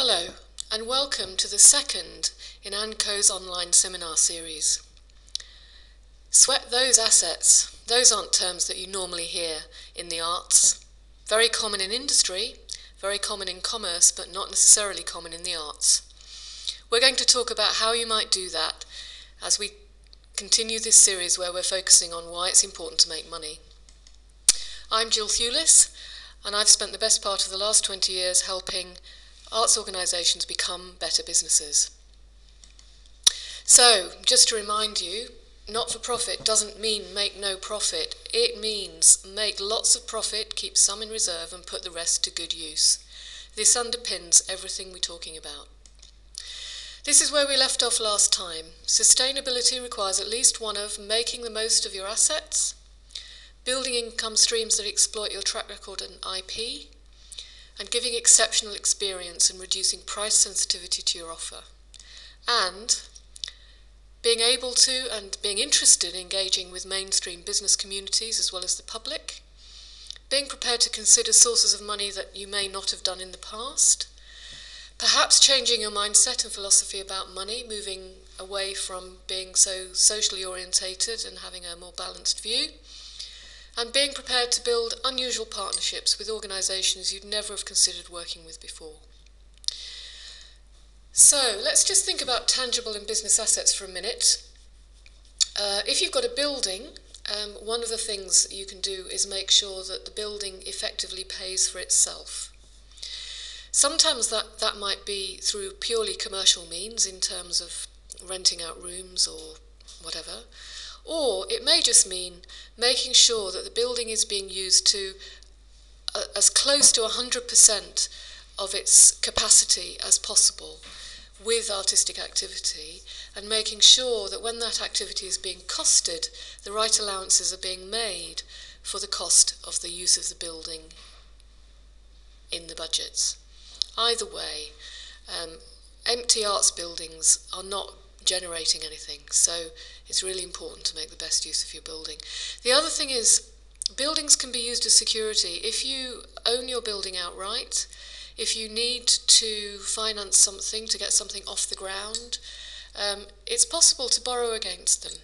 Hello, and welcome to the second in ANCO's online seminar series. Sweat those assets. Those aren't terms that you normally hear in the arts. Very common in industry, very common in commerce, but not necessarily common in the arts. We're going to talk about how you might do that as we continue this series where we're focusing on why it's important to make money. I'm Gill Thewlis, and I've spent the best part of the last 20 years helping arts organisations become better businesses. So, just to remind you, not-for-profit doesn't mean make no profit. It means make lots of profit, keep some in reserve, and put the rest to good use. This underpins everything we're talking about. This is where we left off last time. Sustainability requires at least one of making the most of your assets, building income streams that exploit your track record and IP, and giving exceptional experience and reducing price sensitivity to your offer, and being able to and being interested in engaging with mainstream business communities as well as the public, being prepared to consider sources of money that you may not have done in the past, perhaps changing your mindset and philosophy about money, moving away from being so socially orientated and having a more balanced view, and being prepared to build unusual partnerships with organisations you'd never have considered working with before. So let's just think about tangible and business assets for a minute. If you've got a building, one of the things you can do is make sure that the building effectively pays for itself. Sometimes that might be through purely commercial means in terms of renting out rooms or whatever. Or it may just mean making sure that the building is being used to as close to 100% of its capacity as possible with artistic activity, and making sure that when that activity is being costed, the right allowances are being made for the cost of the use of the building in the budgets. Either way, empty arts buildings are not generating anything, so it's really important to make the best use of your building. The other thing is, buildings can be used as security. If you own your building outright, if you need to finance something, to get something off the ground, it's possible to borrow against them.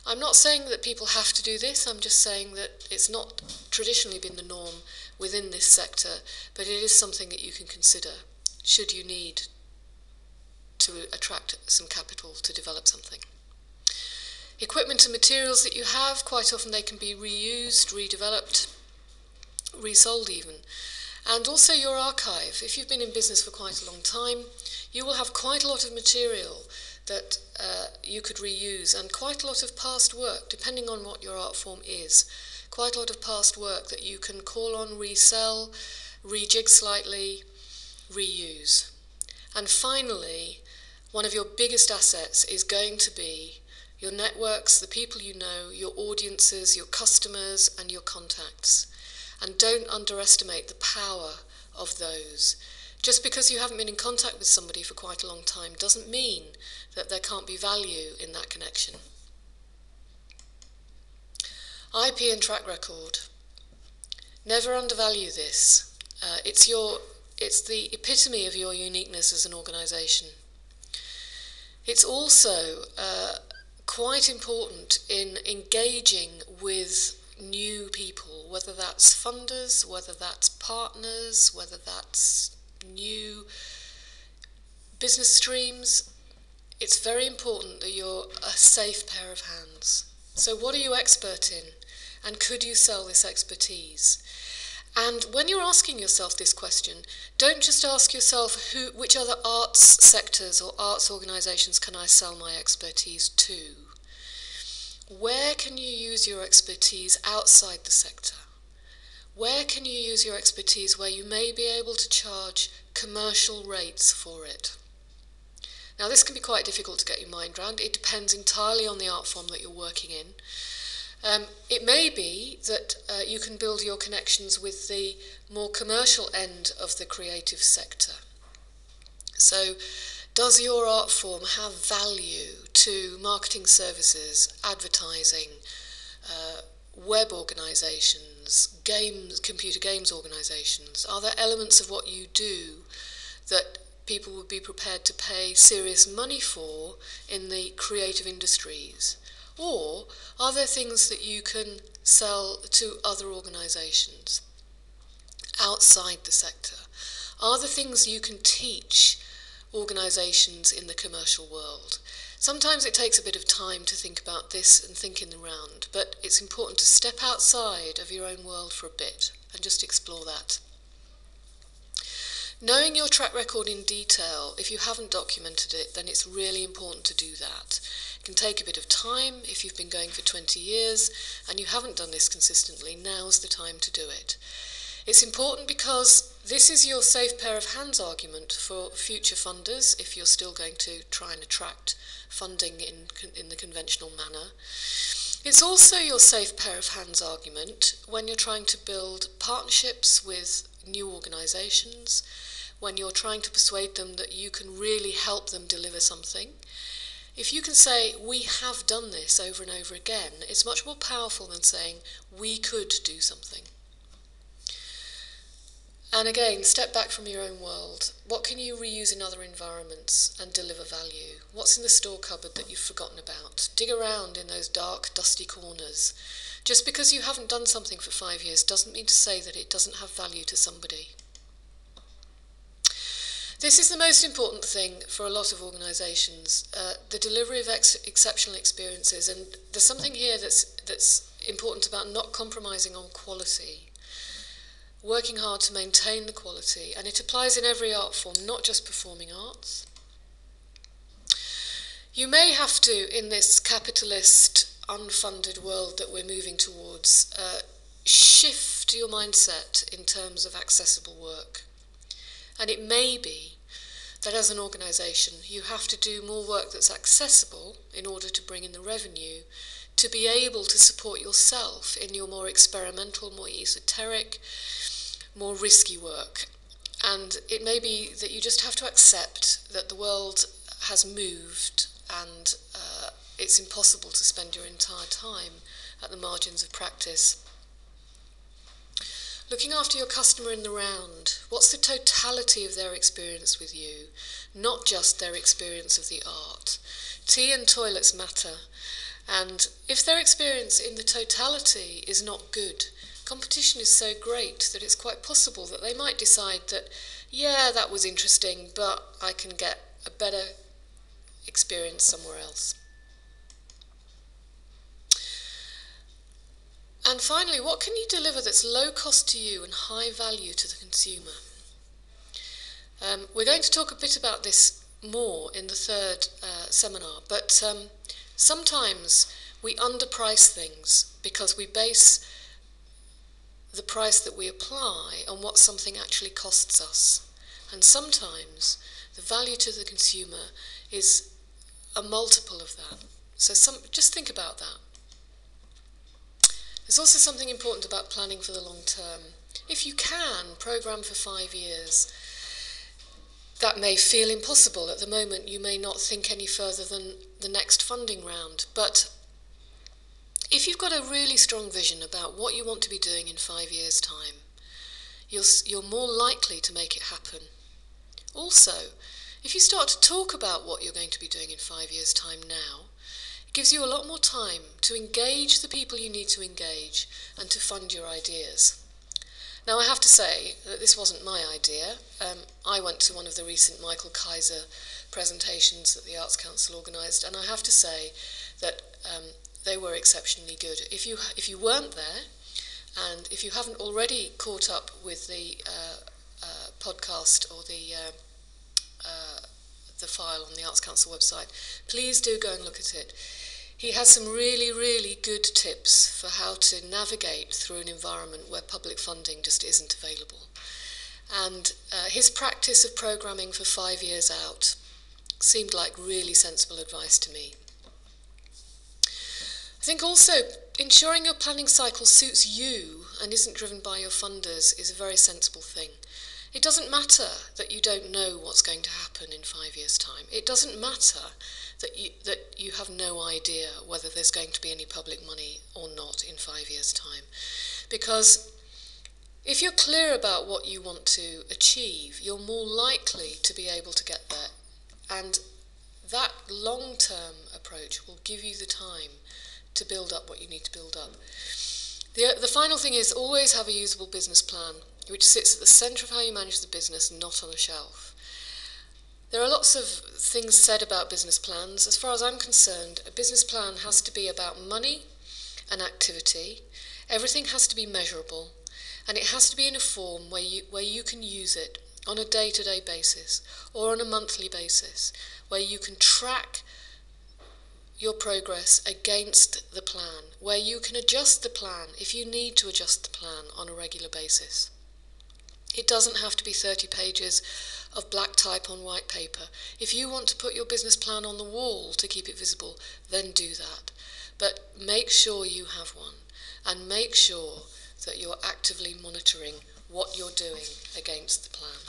I'm not saying that people have to do this, I'm just saying that it's not traditionally been the norm within this sector, but it is something that you can consider should you need to attract some capital to develop something. Equipment and materials that you have, quite often they can be reused, redeveloped, resold even. And also your archive. If you've been in business for quite a long time, you will have quite a lot of material that you could reuse, and quite a lot of past work, depending on what your art form is. Quite a lot of past work that you can call on, resell, rejig slightly, reuse. And finally, one of your biggest assets is going to be your networks, the people you know, your audiences, your customers, and your contacts. And don't underestimate the power of those. Just because you haven't been in contact with somebody for quite a long time doesn't mean that there can't be value in that connection. IP and track record. Never undervalue this. It's the epitome of your uniqueness as an organisation. It's also quite important in engaging with new people, whether that's funders, whether that's partners, whether that's new business streams. It's very important that you're a safe pair of hands. So what are you expert in? And could you sell this expertise? And when you're asking yourself this question, don't just ask yourself which other arts sectors or arts organisations can I sell my expertise to? Where can you use your expertise outside the sector? Where can you use your expertise where you may be able to charge commercial rates for it? Now this can be quite difficult to get your mind around. It depends entirely on the art form that you're working in. It may be that you can build your connections with the more commercial end of the creative sector. So, does your art form have value to marketing services, advertising, web organisations, computer games organisations? Are there elements of what you do that people would be prepared to pay serious money for in the creative industries? Or are there things that you can sell to other organisations outside the sector? Are there things you can teach organisations in the commercial world? Sometimes it takes a bit of time to think about this and think in the round, but it's important to step outside of your own world for a bit and just explore that. Knowing your track record in detail, if you haven't documented it, then it's really important to do that. It can take a bit of time. If you've been going for 20 years and you haven't done this consistently, now's the time to do it. It's important because this is your safe pair of hands argument for future funders if you're still going to try and attract funding in the conventional manner. It's also your safe pair of hands argument when you're trying to build partnerships with new organisations, when you're trying to persuade them that you can really help them deliver something. If you can say, we have done this over and over again, it's much more powerful than saying, we could do something. And again, step back from your own world. What can you reuse in other environments and deliver value? What's in the store cupboard that you've forgotten about? Dig around in those dark, dusty corners. Just because you haven't done something for 5 years doesn't mean to say that it doesn't have value to somebody. This is the most important thing for a lot of organisations, the delivery of exceptional experiences. And there's something here that's important about not compromising on quality. Working hard to maintain the quality, and it applies in every art form, not just performing arts. You may have to, in this capitalist, unfunded world that we're moving towards, shift your mindset in terms of accessible work. And it may be that as an organisation you have to do more work that's accessible in order to bring in the revenue, to be able to support yourself in your more experimental, more esoteric, more risky work. And it may be that you just have to accept that the world has moved and it's impossible to spend your entire time at the margins of practice. Looking after your customer in the round, what's the totality of their experience with you, not just their experience of the art? Tea and toilets matter, and if their experience in the totality is not good, competition is so great that it's quite possible that they might decide that, yeah, that was interesting, but I can get a better experience somewhere else. And finally, what can you deliver that's low cost to you and high value to the consumer? We're going to talk a bit about this more in the third seminar, but sometimes we underprice things because we base the price that we apply on what something actually costs us. And sometimes the value to the consumer is a multiple of that. So just think about that. There's also something important about planning for the long term. If you can program for 5 years, that may feel impossible. At the moment, you may not think any further than the next funding round. But if you've got a really strong vision about what you want to be doing in 5 years' time, you're more likely to make it happen. Also, if you start to talk about what you're going to be doing in 5 years' time now, it gives you a lot more time to engage the people you need to engage and to fund your ideas. Now, I have to say that this wasn't my idea. I went to one of the recent Michael Kaiser presentations that the Arts Council organised, and I have to say that they were exceptionally good. If you weren't there, and if you haven't already caught up with the podcast or the file on the Arts Council website, please do go and look at it. He has some really, really good tips for how to navigate through an environment where public funding just isn't available. And his practice of programming for 5 years out seemed like really sensible advice to me. I think also ensuring your planning cycle suits you and isn't driven by your funders is a very sensible thing. It doesn't matter that you don't know what's going to happen in 5 years' time. It doesn't matter that you have no idea whether there's going to be any public money or not in 5 years' time. Because If you're clear about what you want to achieve, you're more likely to be able to get there. And that long-term approach will give you the time to build up what you need to build up. The final thing is always have a usable business plan, which sits at the centre of how you manage the business, not on a shelf. There are lots of things said about business plans. As far as I'm concerned, a business plan has to be about money and activity. Everything has to be measurable, and it has to be in a form where you can use it on a day-to-day basis or on a monthly basis, where you can track your progress against the plan, where you can adjust the plan if you need to adjust the plan on a regular basis. It doesn't have to be 30 pages of black type on white paper. If you want to put your business plan on the wall to keep it visible, then do that. But make sure you have one, and make sure that you're actively monitoring what you're doing against the plan.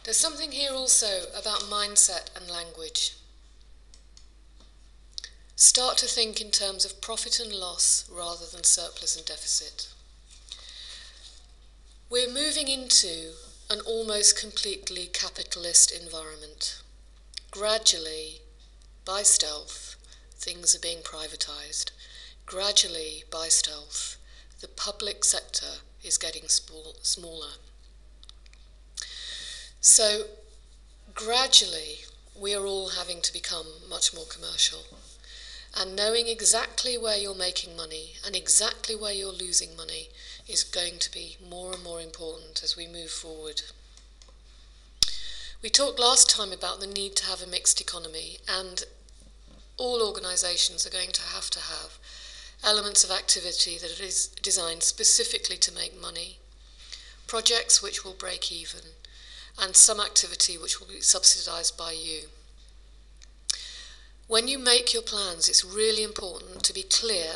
There's something here also about mindset and language. Start to think in terms of profit and loss rather than surplus and deficit. We're moving into an almost completely capitalist environment. Gradually, by stealth, things are being privatised. Gradually, by stealth, the public sector is getting smaller. So, gradually, we are all having to become much more commercial. And knowing exactly where you're making money and exactly where you're losing money is going to be more and more important as we move forward. We talked last time about the need to have a mixed economy, and all organisations are going to have elements of activity that is designed specifically to make money, projects which will break even, and some activity which will be subsidised by you. When you make your plans, it's really important to be clear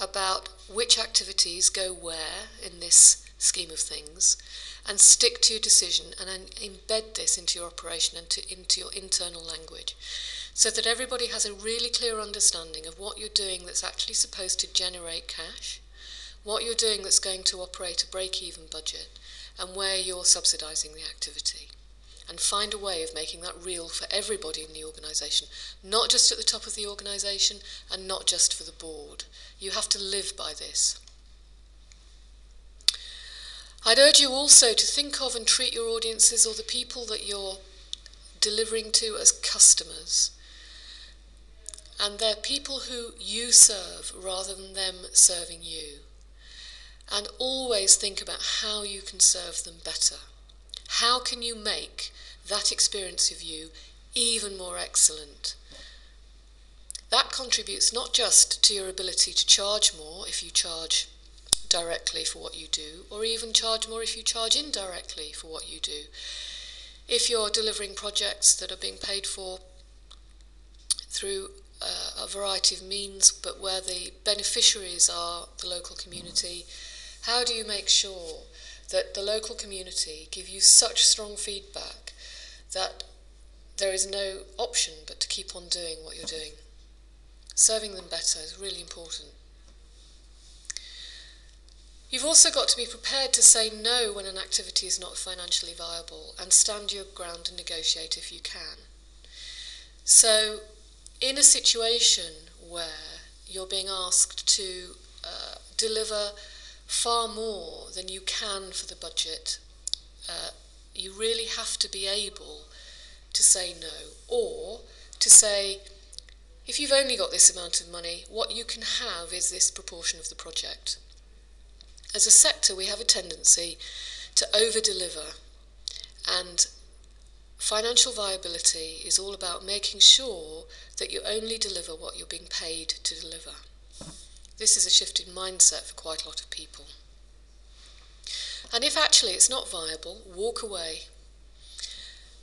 about which activities go where in this scheme of things, and stick to your decision and embed this into your operation and into your internal language, so that everybody has a really clear understanding of what you're doing that's actually supposed to generate cash, what you're doing that's going to operate a break-even budget, and where you're subsidising the activity. And find a way of making that real for everybody in the organisation, not just at the top of the organisation and not just for the board. You have to live by this. I'd urge you also to think of and treat your audiences or the people that you're delivering to as customers. And they're people who you serve rather than them serving you. And always think about how you can serve them better. How can you make that experience of you even more excellent? That contributes not just to your ability to charge more if you charge directly for what you do, or even charge more if you charge indirectly for what you do. If you're delivering projects that are being paid for through a variety of means, but where the beneficiaries are the local community, how do you make sure that the local community give you such strong feedback that there is no option but to keep on doing what you're doing? Serving them better is really important. You've also got to be prepared to say no when an activity is not financially viable, and stand your ground and negotiate if you can. So, in a situation where you're being asked to deliver far more than you can for the budget, you really have to be able to say no, or to say, if you've only got this amount of money, what you can have is this proportion of the project. As a sector, we have a tendency to over-deliver, and financial viability is all about making sure that you only deliver what you're being paid to deliver. This is a shift in mindset for quite a lot of people. And if actually it's not viable, walk away.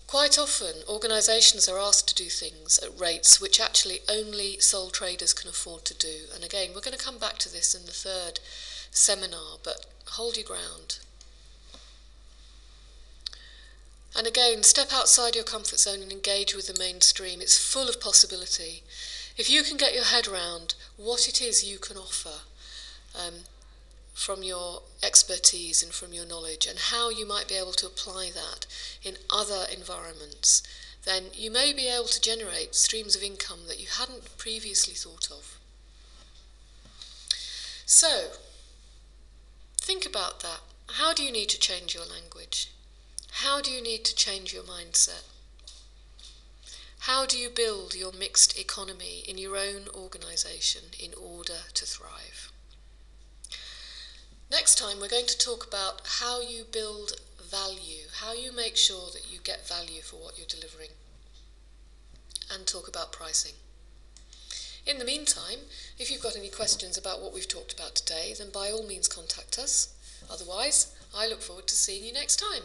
Quite often, organisations are asked to do things at rates which actually only sole traders can afford to do. And again, we're going to come back to this in the third seminar, but hold your ground. And again, step outside your comfort zone and engage with the mainstream. It's full of possibility. If you can get your head around what it is you can offer from your expertise and from your knowledge, and how you might be able to apply that in other environments, then you may be able to generate streams of income that you hadn't previously thought of. So, think about that. How do you need to change your language? How do you need to change your mindset? How do you build your mixed economy in your own organisation in order to thrive? Next time we're going to talk about how you build value, how you make sure that you get value for what you're delivering, and talk about pricing. In the meantime, if you've got any questions about what we've talked about today, then by all means contact us. Otherwise, I look forward to seeing you next time.